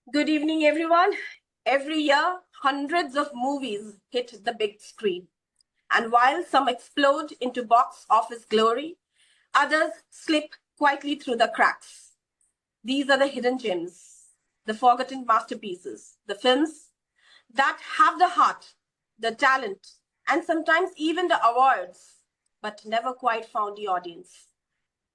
Good evening, everyone. Every year, hundreds of movies hit the big screen. And while some explode into box office glory, others slip quietly through the cracks. These are the hidden gems, the forgotten masterpieces, the films that have the heart, the talent, and sometimes even the awards, but never quite found the audience.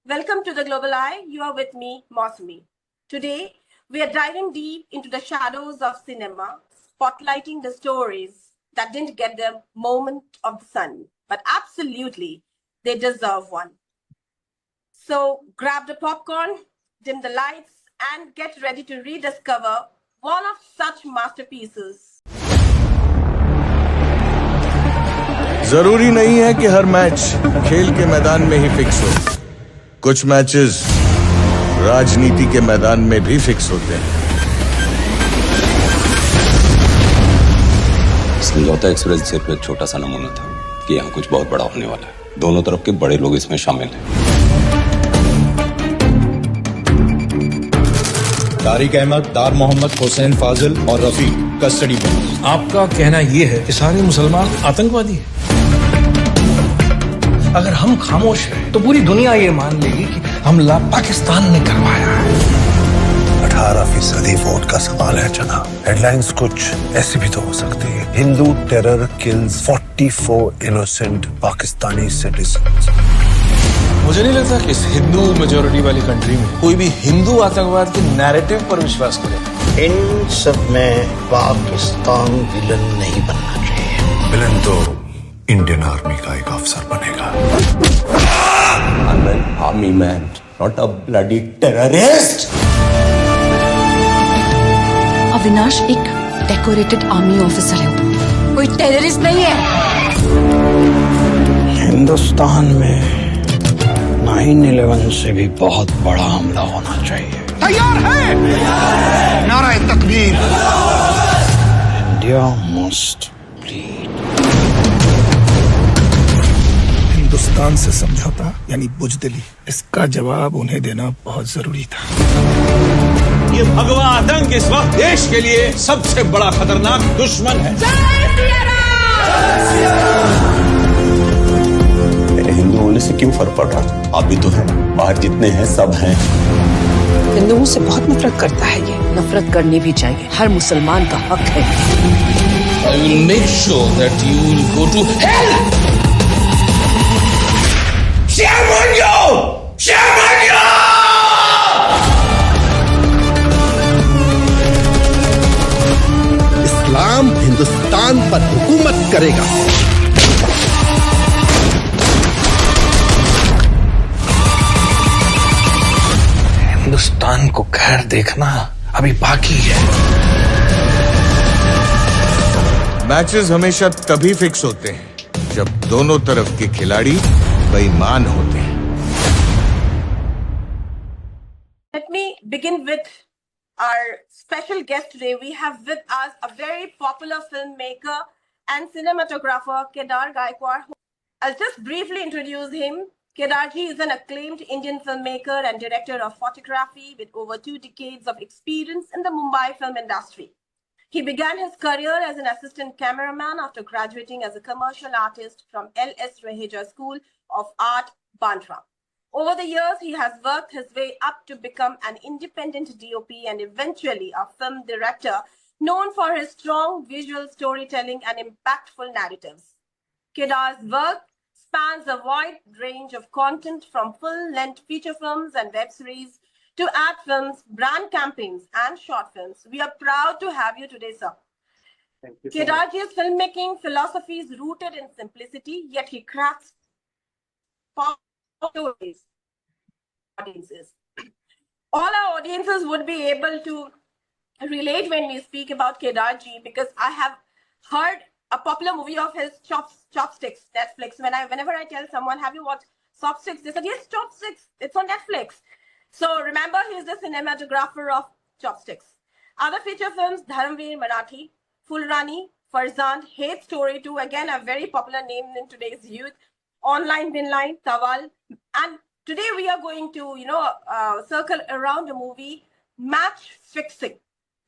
Welcome to the Global Eye. You are with me, Mosmi. Today, we are diving deep into the shadows of cinema, spotlighting the stories that didn't get the moment of the sun, but absolutely, they deserve one. So grab the popcorn, dim the lights, and get ready to rediscover one of such masterpieces. जरूरी नहीं है कि हर match खेल के मैदान में ही fix हो। कुछ मैचेस राजनीति के मैदान में भी फिक्स होते हैं। समझौता एक्सप्रेस सिर्फ एक छोटा सा नमूना था कि यहाँ कुछ बहुत बड़ा होने वाला है। दोनों तरफ के बड़े लोग इसमें शामिल हैं। तारिक अहमद, दार मोहम्मद, हुसैन फाजिल और रफीक कस्टडी में। आपका कहना यह है कि सारे मुसलमान आतंकवादी हैं? अगर हम खामोश हैं तो पूरी दुनिया ये मान लेगी कि हमला पाकिस्तान ने करवाया है। 18% वोट का सवाल है जनाब। हेडलाइंस कुछ ऐसी भी तो हो सकती है। Hindu terror kills 44 innocent Pakistani citizens. मुझे नहीं लगता कि इस हिंदू मेजोरिटी वाली कंट्री में कोई भी हिंदू आतंकवाद के नैरेटिव पर विश्वास करे। इन सब में पाकिस्तान विलन नहीं बनना चाहिए। विलन तो इंडियन आर्मी का एक अफसर बनेगा। I'm an army man, not a bloody terrorist. Avinash एक डेकोरेटेड आर्मी ऑफिसर है, कोई टेररिस्ट नहीं है। हिंदुस्तान में 9/11 से भी बहुत बड़ा हमला होना चाहिए। तैयार है? नारा तकबीर। India must bleed. हिंदुस्तान से समझौता यानी बुजदिली, इसका जवाब उन्हें देना बहुत जरूरी था। ये भगवा आतंक इस वक्त देश के लिए सबसे बड़ा खतरनाक दुश्मन है। हिंदू होने से क्यों फर्क पड़ रहा? आप भी तो हैं, बाहर जितने हैं सब हैं। हिंदुओं से बहुत नफरत करता है ये। नफरत करनी भी चाहिए, हर मुसलमान का हक है। I will make sure that you will go to hell. Shame on you! Shame on you! इस्लाम हिंदुस्तान पर हुकूमत करेगा। हिंदुस्तान को खैर देखना अभी बाकी है। मैचेस हमेशा तभी फिक्स होते हैं जब दोनों तरफ के खिलाड़ी बेईमान होते हैं। Let me begin with our special guest today. We have with us a very popular filmmaker and cinematographer, Kedar Gaekwad. I'll just briefly introduce him. Kedarji is an acclaimed Indian filmmaker and director of photography with over 2 decades of experience in the Mumbai film industry. He began his career as an assistant cameraman after graduating as a commercial artist from L.S. Raheja School of Art, Bandra. Over the years, he has worked his way up to become an independent DOP and eventually a film director known for his strong visual storytelling and impactful narratives. Kedar's work spans a wide range of content from full-length feature films and web series to ad films, brand campaigns, and short films. We are proud to have you today, sir. Thank you. Kedarji's filmmaking philosophy is rooted in simplicity, yet he crafts stories. Audiences. All our audiences would be able to relate when we speak about Kedarji because I have heard a popular movie of his, Chopsticks, Netflix. Whenever I tell someone, have you watched Chopsticks? They said, yes, Chopsticks, it's on Netflix. So remember, he's the cinematographer of Chopsticks. Other feature films, Dharamveer Marathi, Fulrani, Farzand, Hate Story 2, again a very popular name in today's youth, Online Binline, Tawal. And today we are going to, circle around a movie, MatchFixing.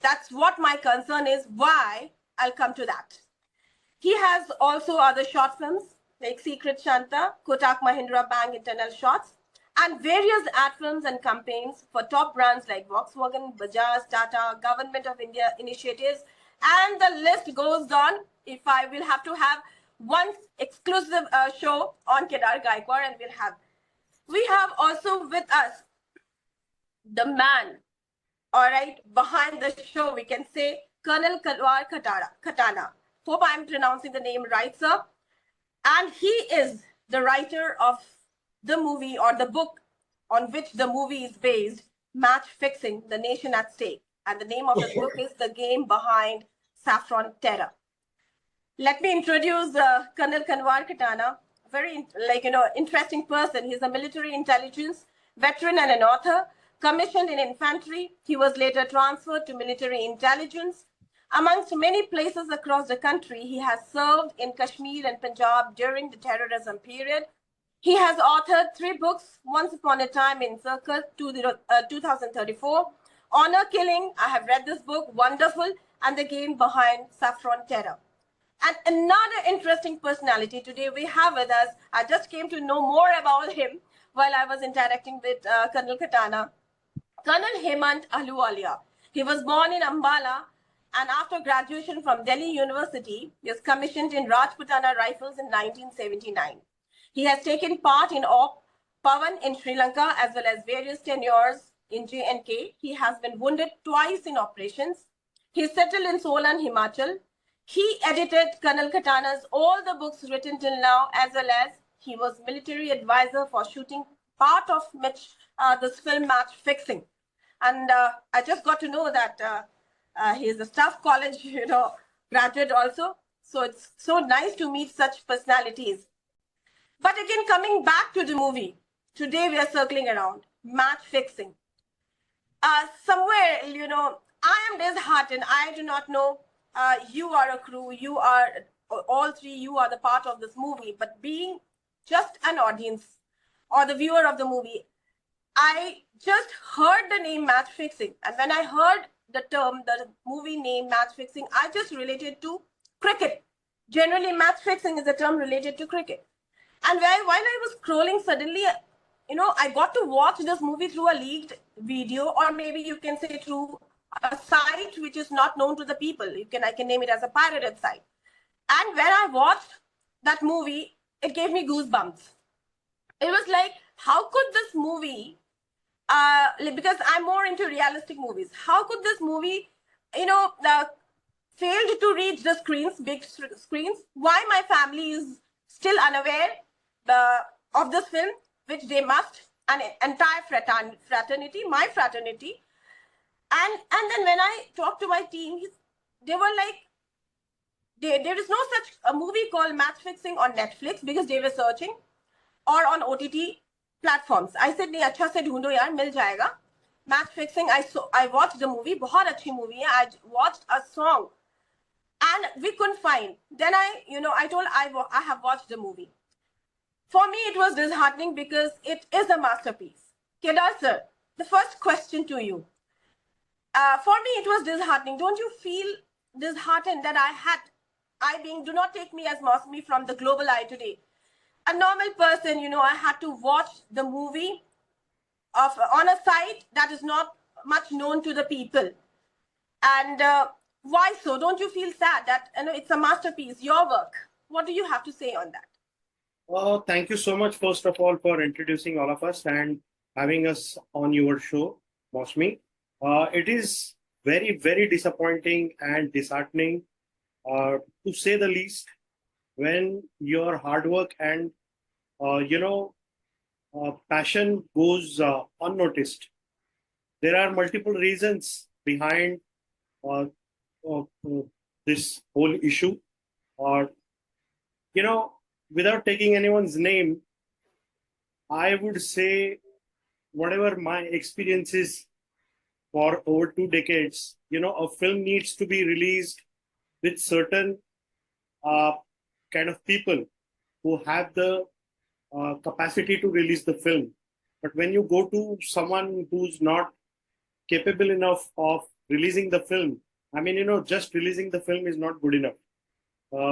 That's what my concern is. Why? I'll come to that. He has also other short films like Secret Shanta, Kotak Mahindra Bank internal shots, and various ad films and campaigns for top brands like Volkswagen, Bajaj, Tata, Government of India initiatives, and the list goes on. If I will have to have one exclusive show on Kedar Gaekwad, and we have also with us the man, all right, behind the show, we can say Colonel Kanwar Khatana. Hope I'm pronouncing the name right, sir. And he is the writer of the movie or the book on which the movie is based, MatchFixing, The Nation at Stake. And the name of the book is The Game Behind Saffron Terror. Let me introduce Colonel Kanwar Khatana, very interesting person. He's a military intelligence veteran and an author, commissioned in infantry. He was later transferred to military intelligence. Amongst many places across the country, he has served in Kashmir and Punjab during the terrorism period. He has authored 3 books, Once Upon a Time in Circus 2034, Honor Killing, I have read this book, wonderful, and The Game Behind Saffron Terror. And another interesting personality today we have with us, I just came to know more about him while I was interacting with Colonel Khatana, Colonel Hemant Ahluwalia. He was born in Ambala, and after graduation from Delhi University, he was commissioned in Rajputana Rifles in 1979. He has taken part in Op Pavan in Sri Lanka as well as various tenures in J&K. He has been wounded twice in operations. He settled in Solan, Himachal. He edited Colonel Khatana's all the books written till now, as well as he was military advisor for shooting part of this film MatchFixing. And I just got to know that he is a staff college, graduate also. So it's so nice to meet such personalities. But again, coming back to the movie, today we are circling around MatchFixing. Somewhere, I am disheartened. I do not know. You are a crew. You are all 3. You are the part of this movie. But being just an audience or the viewer of the movie, I just heard the name MatchFixing, and when I heard the movie name MatchFixing, I just related to cricket. Generally, MatchFixing is a term related to cricket. And while I was scrolling, suddenly, I got to watch this movie through a leaked video, or maybe you can say through a site which is not known to the people. I can name it as a pirated site. And when I watched that movie, it gave me goosebumps. It was like, how could this movie, because I'm more into realistic movies, how could this movie, failed to reach the screens, big screens? Why my family is still unaware of this film, which they must, an entire fraternity, my fraternity. And then when I talked to my team, they were like, there is no such a movie called MatchFixing on Netflix, because they were searching, or on OTT platforms. I said, nahi, acha se dhoondo yaar, mil jayega. MatchFixing, I watched the movie, bahut achhi movie hai. I watched a song, and we couldn't find. Then I told I have watched the movie. For me, it was disheartening because it is a masterpiece. Kedar sir, the first question to you. For me, it was disheartening. Don't you feel disheartened that do not take me as Mosmi from the global eye today. A normal person, I had to watch the movie on a site that is not much known to the people. And why so? Don't you feel sad that it's a masterpiece, your work? What do you have to say on that? Thank you so much, first of all, for introducing all of us and having us on your show, Mosmi. It is very, very disappointing and disheartening, to say the least, when your hard work and passion goes unnoticed. There are multiple reasons behind this whole issue. Without taking anyone's name, I would say whatever my experience is for over 2 decades, a film needs to be released with certain kind of people who have the capacity to release the film. But when you go to someone who's not capable enough of releasing the film. I mean, just releasing the film is not good enough.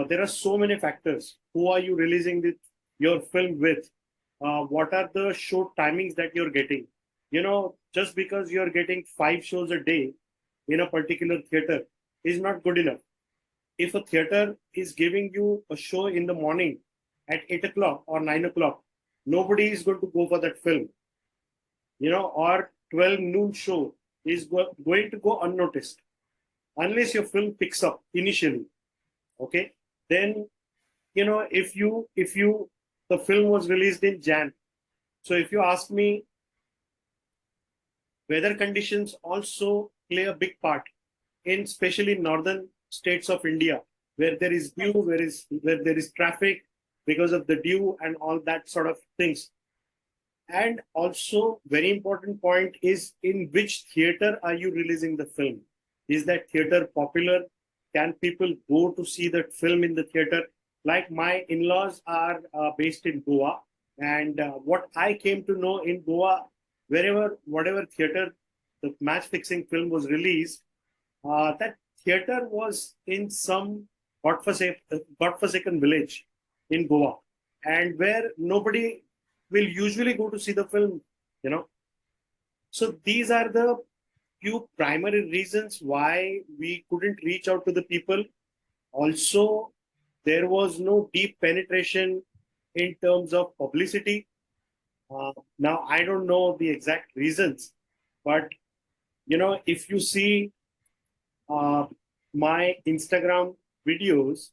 There are so many factors. Who are you releasing your film with? What are the show timings that you're getting? Just because you're getting 5 shows a day in a particular theater is not good enough. If a theater is giving you a show in the morning at 8 o'clock or 9 o'clock, nobody is going to go for that film. Or 12 noon show is going to go unnoticed unless your film picks up initially. Okay, then if the film was released in Jan, so if you ask me, weather conditions also play a big part in especially northern states of India, where there is dew, where there is traffic because of the dew and all that sort of things. And also, very important point is, in which theater are you releasing the film? Is that theater popular? Can people go to see that film in the theater? Like my in-laws are based in Goa, and what I came to know in Goa, whatever theater the MatchFixing film was released, that theater was in some godforsaken village in Goa, and where nobody will usually go to see the film. So these are the few primary reasons why we couldn't reach out to the people. Also, there was no deep penetration in terms of publicity. Now, I don't know the exact reasons, but if you see my Instagram videos,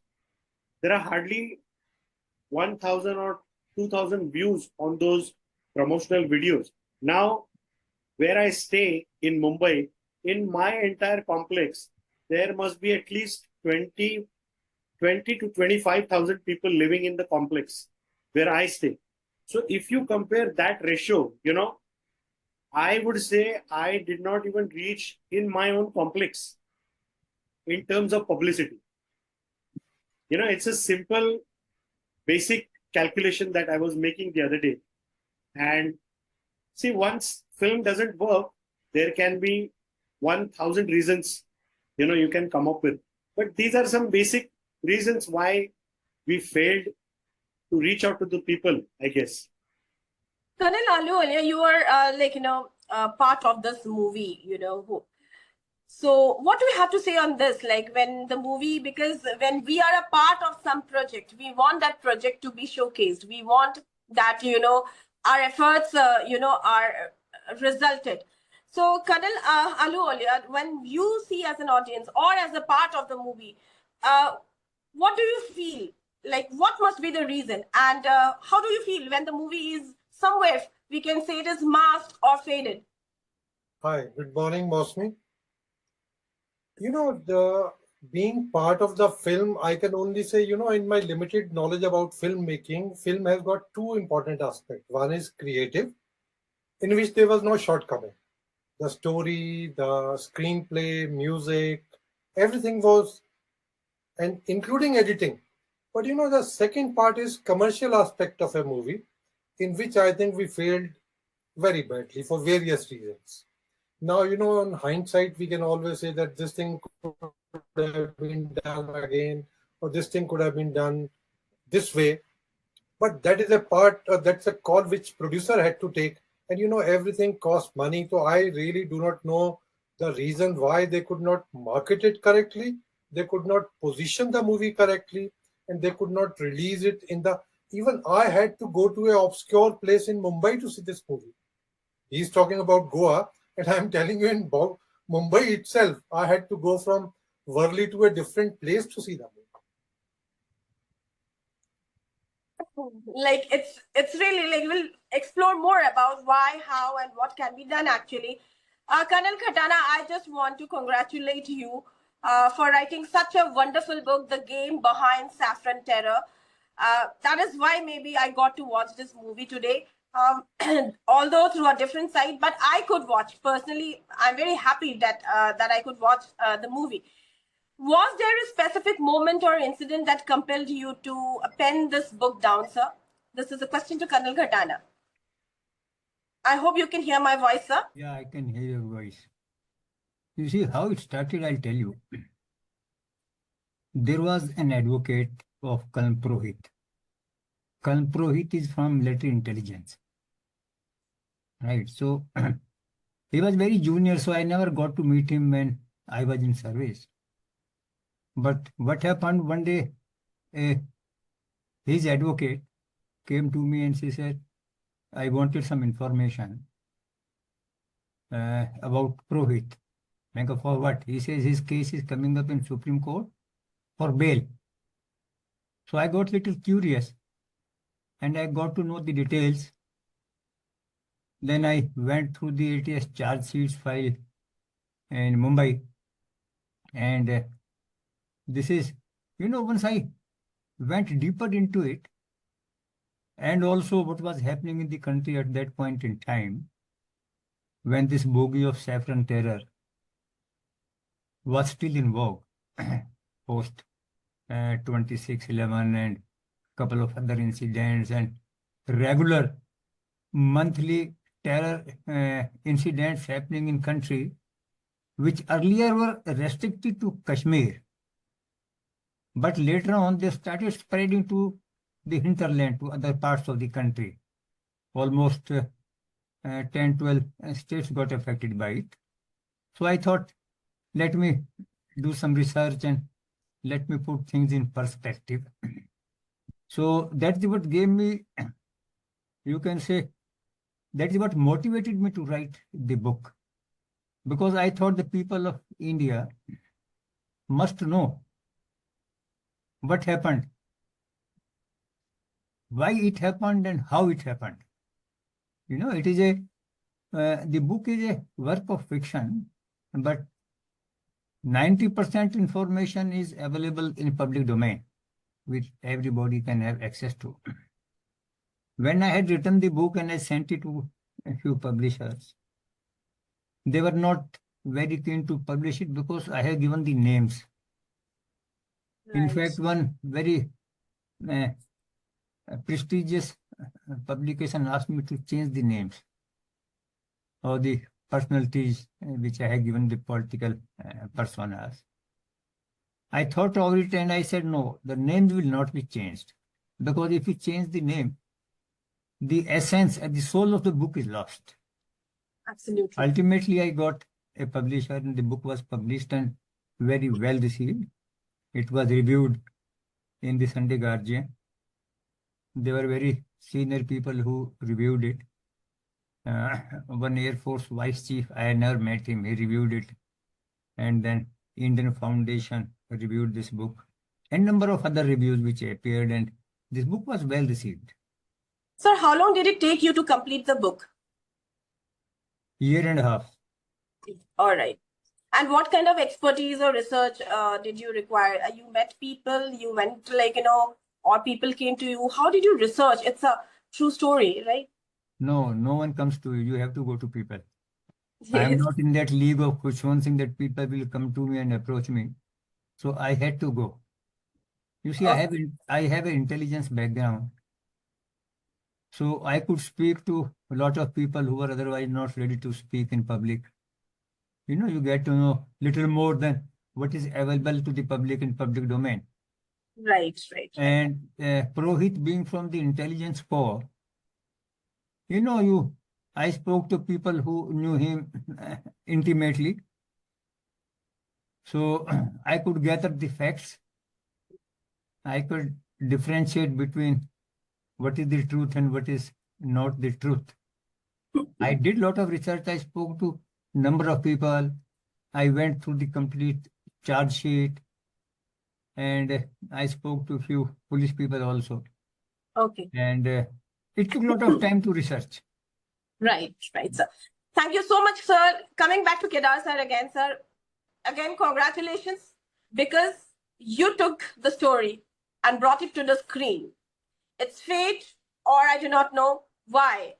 there are hardly 1,000 or 2,000 views on those promotional videos. Now, where I stay in Mumbai, in my entire complex, there must be at least 20 to 25,000 people living in the complex where I stay. So if you compare that ratio, I would say I did not even reach in my own complex in terms of publicity. It's a simple, basic calculation that I was making the other day. And see, once film doesn't work, there can be 1,000 reasons, you can come up with. But these are some basic reasons why we failed to reach out to the people, I guess. Colonel Ahluwalia, you are part of this movie, So what do we have to say on this? Like when the movie, because when we are a part of some project, we want that project to be showcased. We want that, our efforts, are resulted. So Colonel Ahluwalia, when you see as an audience or as a part of the movie, what do you feel? Like what must be the reason? And how do you feel when the movie is somewhere, we can say it is masked or faded? Hi, good morning, Mosmi. The being part of the film, I can only say, in my limited knowledge about filmmaking, film has got two important aspects. One is creative, in which there was no shortcoming. The story, the screenplay, music, everything was, and including editing. But the second part is commercial aspect of a movie, in which I think we failed very badly for various reasons. Now, on hindsight, we can always say that this thing could have been done again, or this thing could have been done this way. But that is that's a call which producer had to take. And, everything costs money. So I really do not know the reason why they could not market it correctly. They could not position the movie correctly, and they could not release it even I had to go to an obscure place in Mumbai to see this movie. He's talking about Goa. And I'm telling you, in Mumbai itself, I had to go from Worli to a different place to see the movie. Like it's really like we'll explore more about why, how, and what can be done. Actually, Colonel Khatana, I just want to congratulate you for writing such a wonderful book, The Game Behind Saffron Terror. That is why maybe I got to watch this movie today. Although through a different side, but I could watch personally. I'm very happy that I could watch the movie. Was there a specific moment or incident that compelled you to pen this book down, sir? This is a question to Colonel Khatana. I hope you can hear my voice, sir. Yeah, I can hear your voice. You see, how it started, I'll tell you. There was an advocate of Kalm Purohit. Kalm Purohit is from military intelligence. Right. So he was very junior, so I never got to meet him when I was in service. But what happened one day, his advocate came to me and she said, I wanted some information about Purohit. I go, for what? He says his case is coming up in Supreme Court for bail. So I got a little curious and I got to know the details. Then I went through the ATS charge sheets file in Mumbai. And this is, once I went deeper into it, and also what was happening in the country at that point in time, when this bogey of Saffron Terror was still in vogue, post 26/11 and couple of other incidents and regular monthly terror incidents happening in country, which earlier were restricted to Kashmir. But later on, they started spreading to the hinterland, to other parts of the country. Almost 10, 12 states got affected by it. So I thought, let me do some research and let me put things in perspective. So that's what gave me, you can say, that is what motivated me to write the book. Because I thought the people of India must know what happened, why it happened, and how it happened. It is the book is a work of fiction, but 90% information is available in public domain, which everybody can have access to. When I had written the book and I sent it to a few publishers, they were not very keen to publish it because I have given the names. Right. In fact, one very prestigious publication asked me to change the names or the personalities which I have given the political personas. I thought of it and I said, no, the names will not be changed. Because if you change the name, the essence and the soul of the book is lost. Absolutely. Ultimately, I got a publisher and the book was published and very well received. It was reviewed in the Sunday Guardian. There were very senior people who reviewed it. One Air Force Vice Chief, I had never met him, he reviewed it. And then Indian Foundation reviewed this book. And number of other reviews which appeared, and this book was well received. Sir, how long did it take you to complete the book? Year and a half. All right. And what kind of expertise or research did you require? You met people, you went or people came to you. How did you research? It's a true story, right? No one comes to you. You have to go to people. Yes. I am not in that league of Khushwant Singh that people will come to me and approach me. So I had to go. You see, okay. I have an intelligence background. So I could speak to a lot of people who were otherwise not ready to speak in public. You get to know little more than what is available to the public in public domain. Right. And Purohit being from the intelligence corps, I spoke to people who knew him intimately. So I could gather the facts. I could differentiate between what is the truth and what is not the truth. I did a lot of research. I spoke to a number of people. I went through the complete charge sheet. And I spoke to a few police people also. Okay. And it took a lot of time to research. Right, sir. Thank you so much, sir. Coming back to Kedar sir again, sir. Again, congratulations, because you took the story and brought it to the screen. It's fate, or I do not know why.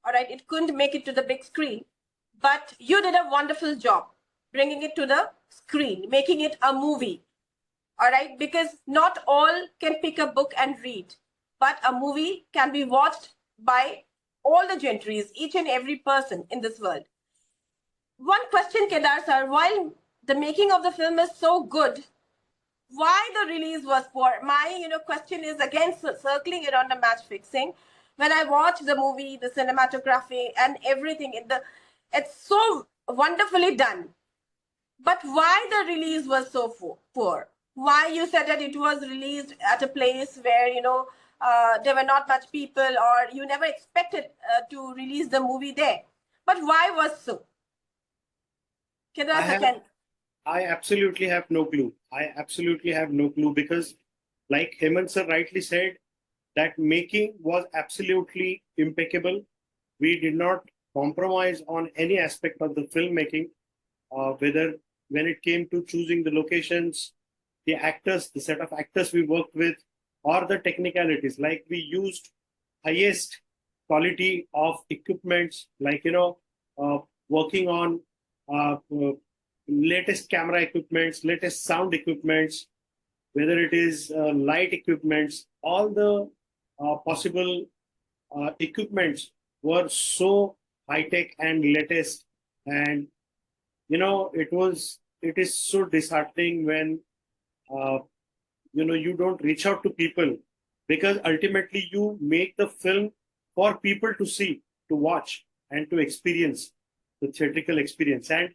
All right, it couldn't make it to the big screen, but you did a wonderful job bringing it to the screen, making it a movie. All right, because not all can pick a book and read, but a movie can be watched by all the gentries, each and every person in this world. one question, Kedar sir, while the making of the film is so good, why the release was poor? My question is again circling around the match fixing. When I watch the movie, the cinematography and everything, it's so wonderfully done. But why the release was so poor? Why you said that it was released at a place where there were not much people, or you never expected to release the movie there? But why was so? Kedar sir, can I absolutely have no clue. I absolutely have no clue because, like Hemant sir rightly said, that making was absolutely impeccable. We did not compromise on any aspect of the filmmaking, whether when it came to choosing the locations, the actors, the set of actors we worked with, or the technicalities. Like we used highest quality of equipments, like working on latest camera equipments, latest sound equipments, whether it is light equipments, all the possible equipments were so high tech and latest. And it is so disheartening when you don't reach out to people, because ultimately you make the film for people to see, to watch, and to experience the theatrical experience. And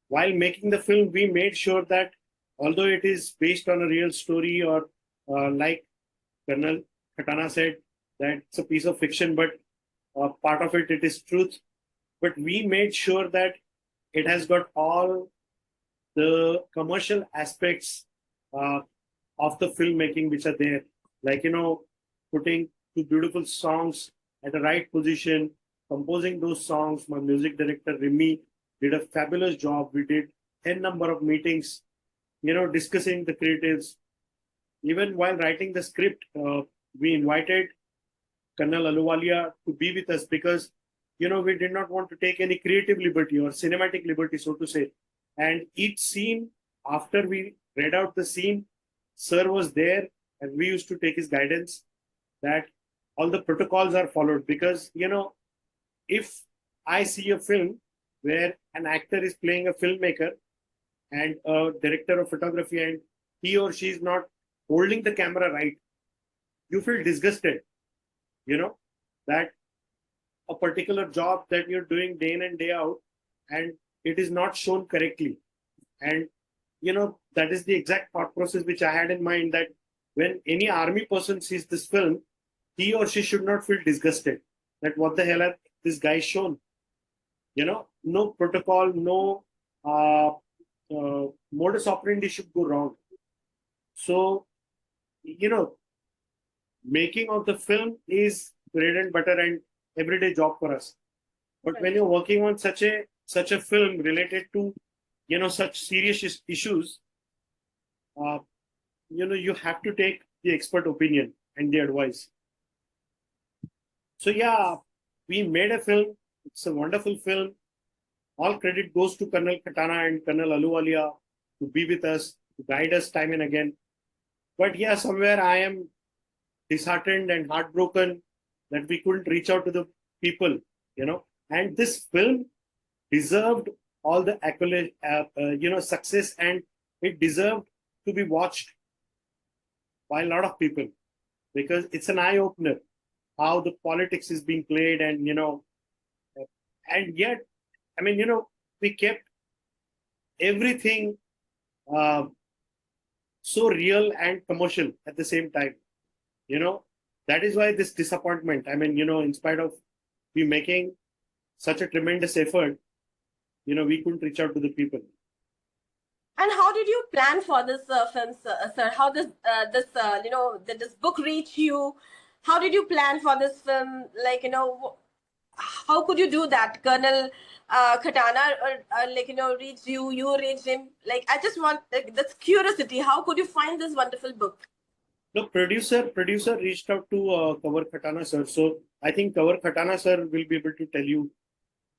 while making the film, we made sure that although it is based on a real story, or like Colonel Khatana said, that it's a piece of fiction, but part of it is truth. But we made sure that it has got all the commercial aspects of the filmmaking which are there, like putting two beautiful songs at the right position, composing those songs. My music director Rimi did a fabulous job. We did n number of meetings, discussing the creatives. Even while writing the script, we invited Colonel Ahluwalia to be with us, because we did not want to take any creative liberty or cinematic liberty, so to say. And each scene, after we read out the scene, sir was there, and we used to take his guidance that all the protocols are followed. Because if I see a film where an actor is playing a filmmaker and a director of photography, and he or she is not holding the camera right, you feel disgusted, that a particular job that you're doing day in and day out, and it is not shown correctly. And that is the exact thought process which I had in mind, that when any army person sees this film, he or she should not feel disgusted that what the hell have this guy shown. No protocol, no modus operandi should go wrong. So making of the film is bread and butter and everyday job for us. But when you're working on such a film related to such serious issues, you have to take the expert opinion and the advice. So yeah, we made a film. It's a wonderful film. All credit goes to Colonel Khatana and Colonel Ahluwalia to be with us, to guide us time and again. But yeah, somewhere I am disheartened and heartbroken that we couldn't reach out to the people, And this film deserved all the accolade, success, and it deserved to be watched by a lot of people, because it's an eye opener how the politics is being played, and and yet, we kept everything so real and commercial at the same time. That is why this disappointment. In spite of we making such a tremendous effort, we couldn't reach out to the people. And how did you plan for this film, sir? How does did this book reach you? How did you plan for this film? How could you do that? Colonel Khatana, reached you, you reached him. I just want this curiosity. How could you find this wonderful book? No, producer reached out to Kanwar Khatana sir. So I think Kanwar Khatana sir will be able to tell you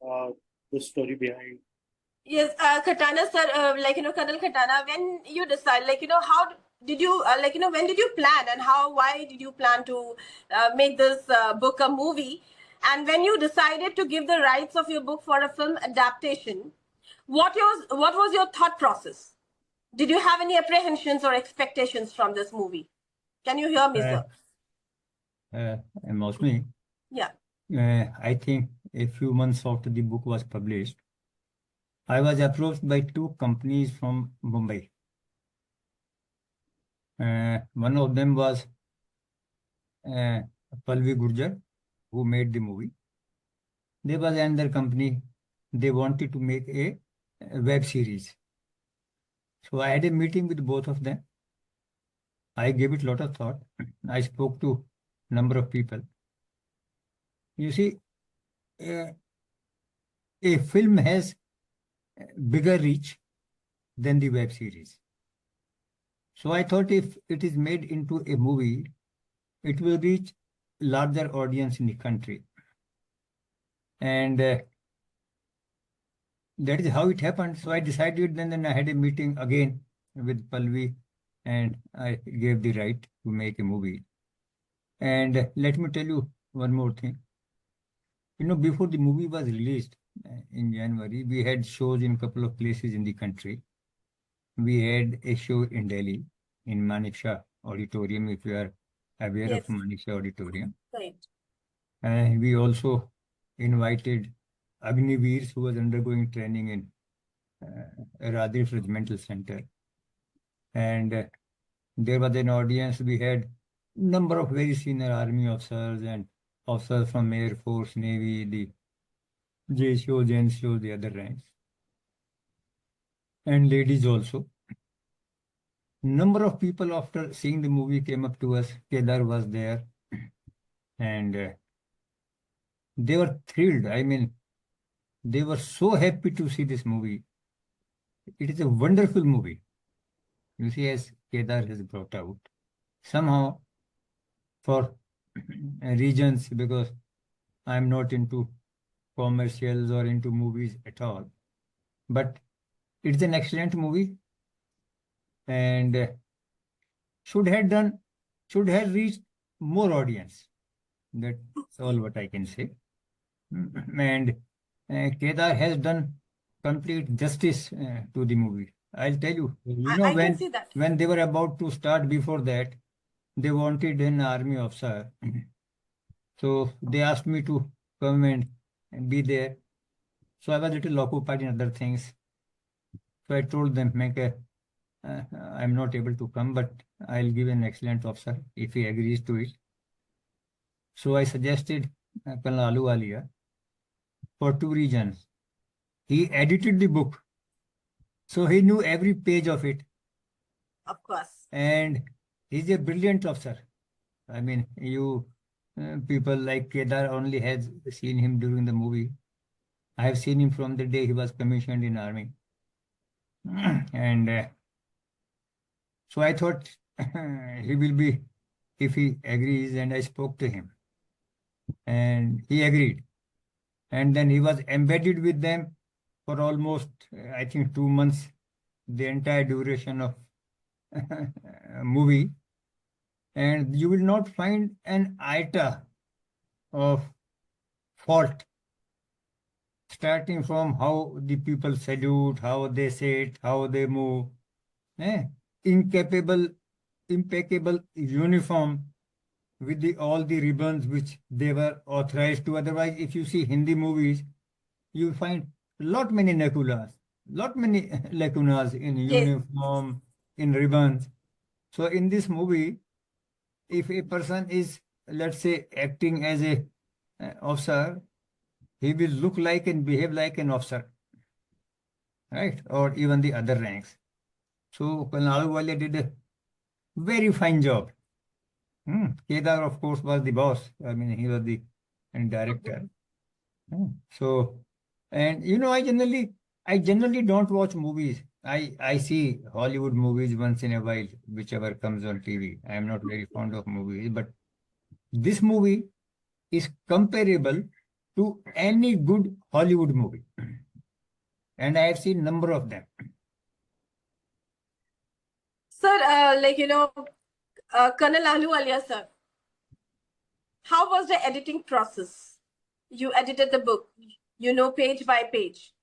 the story behind. Yes, Khatana sir, Colonel Khatana, when you decide, how did you, when did you plan, and why did you plan to make this book a movie? And when you decided to give the rights of your book for a film adaptation, What was your thought process? Did you have any apprehensions or expectations from this movie? Can you hear me, sir? Mostly, Yeah. I think a few months after the book was published, I was approached by two companies from Mumbai. One of them was Palvi Gurjar, who made the movie. There was another company, they wanted to make a web series. So I had a meeting with both of them. I gave it a lot of thought. I spoke to a number of people. You see, a film has bigger reach than the web series. So I thought if it is made into a movie, it will reach larger audience in the country. And that is how it happened. So I decided, then I had a meeting again with Palvi, and I gave the right to make a movie. And let me tell you one more thing. You know, before the movie was released in January, we had shows in a couple of places in the country. We had a show in Delhi, in Manekshaw Auditorium, if you are aware of Manekshaw Auditorium. Right. We also invited Agniveers, who was undergoing training in Radif Regimental Center. And there was an audience. We had number of very senior army officers and officers from Air Force, Navy, the JSO, GENSO, the other ranks. And ladies also. Number of people after seeing the movie came up to us. Kedar was there. And they were thrilled. I mean, they were so happy to see this movie. It is a wonderful movie. You see, as Kedar has brought out, somehow for reasons, because I'm not into commercials or into movies at all, but it's an excellent movie and should have reached more audience. That's all what I can say. And Kedar has done complete justice to the movie. I'll tell you, I can see that. When they were about to start, before that, they wanted an army officer. So they asked me to come and be there. So I was a little occupied in other things. So I told them, I'm not able to come, but I'll give an excellent officer if he agrees to it. So I suggested Kanwar Ahluwalia for two reasons. He edited the book, so he knew every page of it. Of course. And he's a brilliant officer. I mean, you people like Kedar only has seen him during the movie. I have seen him from the day he was commissioned in army. And so I thought he will be, if he agrees, and I spoke to him. And he agreed. And then he was embedded with them for almost, I think, 2 months, the entire duration of movie. And you will not find an iota of fault, starting from how the people salute, how they sit, how they move, impeccable uniform with all the ribbons which they were authorized to. Otherwise, if you see Hindi movies, you find lot many lacunas in uniform, in ribbons. So in this movie, if a person is, let's say, acting as a officer, he will look like and behave like an officer, right? Or even the other ranks. So Kanwar Ahluwalia did a very fine job. Kedar, of course, was the boss. I mean, he was the director. So, and you know, I generally don't watch movies. I see Hollywood movies once in a while, whichever comes on TV. I am not very fond of movies, but this movie is comparable to any good Hollywood movie. And I have seen number of them. Sir, Kanwar Ahluwalia, sir, how was the editing process? You edited the book, page by page.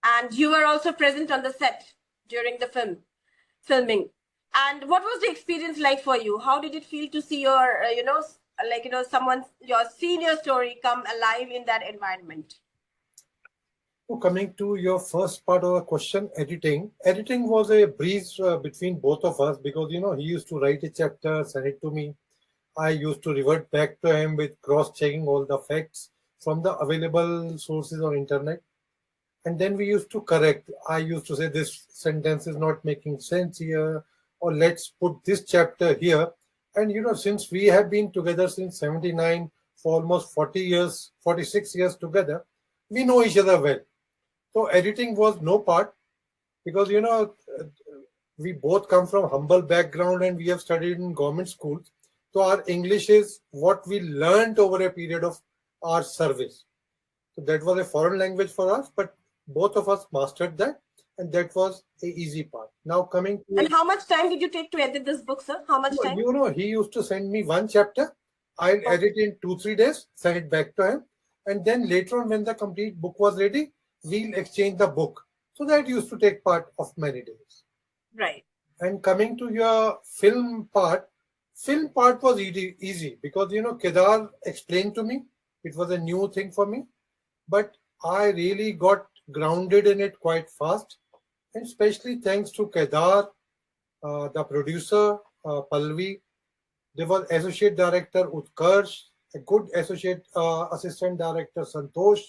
and you were also present on the set during the filming. And what was the experience like for you? How did it feel to see your, someone, your senior story come alive in that environment? So coming to your first part of the question, editing. Editing was a breeze between both of us because, he used to write a chapter, send it to me. I used to revert back to him with cross-checking all the facts from the available sources on internet. And then we used to correct. I used to say this sentence is not making sense here, or let's put this chapter here. And, since we have been together since 79, for almost 40 years, 46 years together, we know each other well. So editing was no part because, we both come from humble background and we have studied in government schools. So our English is what we learned over a period of our service. So that was a foreign language for us, but both of us mastered that, and that was a easy part. Now coming to... And how much time did you take to edit this book, sir? How much time? He used to send me one chapter. I'll edit in 2-3 days, send it back to him. And then later on, when the complete book was ready, we'll exchange the book. So that used to take part of many days. Right. And coming to your film part was easy because, Kedar explained to me. It was a new thing for me. But I really got grounded in it quite fast. And especially thanks to Kedar, the producer, Pallavi. There was associate director Utkarsh, a good associate assistant director Santosh.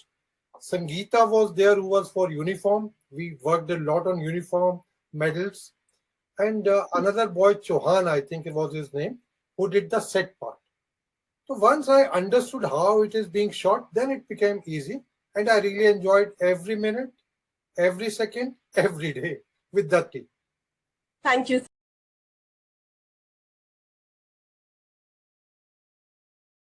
Sangeeta was there, who was for uniform. We worked a lot on uniform, medals. And another boy, Chauhan, I think it was his name, who did the set part. So once I understood how it is being shot, then it became easy. And I really enjoyed every minute, every second, every day with that team. Thank you.